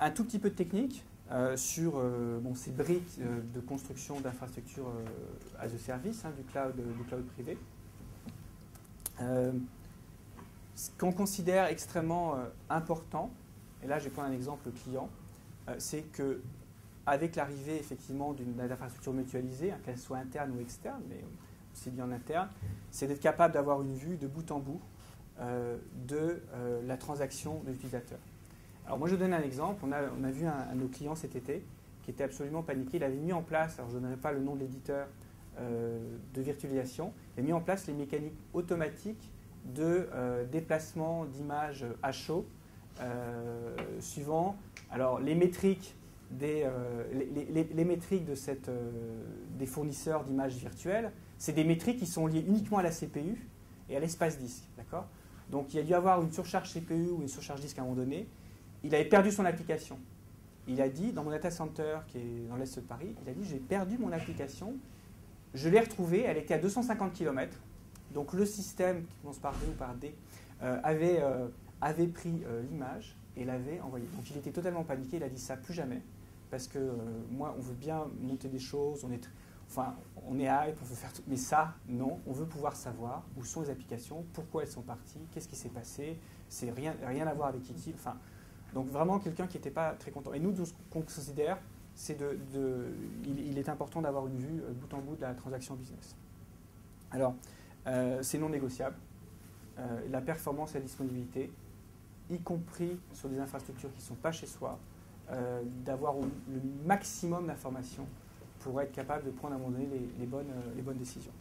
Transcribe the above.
un tout petit peu de technique sur ces briques de construction d'infrastructures as a service, du cloud privé. Ce qu'on considère extrêmement important, et là je vais prendre un exemple client, c'est que avec l'arrivée effectivement d'une infrastructure mutualisée, qu'elle soit interne ou externe, mais aussi bien en interne, c'est d'être capable d'avoir une vue de bout en bout de la transaction de l'utilisateur. Alors moi je donne un exemple, on a vu un de nos clients cet été qui était absolument paniqué, il avait mis en place, alors je ne donnerai pas le nom de l'éditeur de virtualisation, il a mis en place les mécaniques automatiques de déplacement d'images à chaud suivant alors, les métriques des métriques des fournisseurs d'images virtuelles. C'est des métriques qui sont liées uniquement à la CPU et à l'espace disque. Donc il y a dû avoir une surcharge CPU ou une surcharge disque à un moment donné. Il avait perdu son application. Il a dit, dans mon data center qui est dans l'est de Paris, il a dit j'ai perdu mon application, je l'ai retrouvée, elle était à 250 km. Donc le système qui commence par D ou par D avait pris l'image et l'avait envoyée. Donc il était totalement paniqué, il a dit ça plus jamais, parce que moi on veut bien monter des choses, on est hype, on veut faire tout, mais ça non, on veut pouvoir savoir où sont les applications, pourquoi elles sont parties, qu'est-ce qui s'est passé, c'est rien à voir avec Kiki. Donc vraiment quelqu'un qui n'était pas très content. Et nous, ce qu'on considère, c'est il est important d'avoir une vue bout en bout de la transaction business. Alors, c'est non négociable. La performance et la disponibilité, y compris sur des infrastructures qui ne sont pas chez soi, d'avoir le maximum d'informations pour être capable de prendre à un moment donné les bonnes décisions.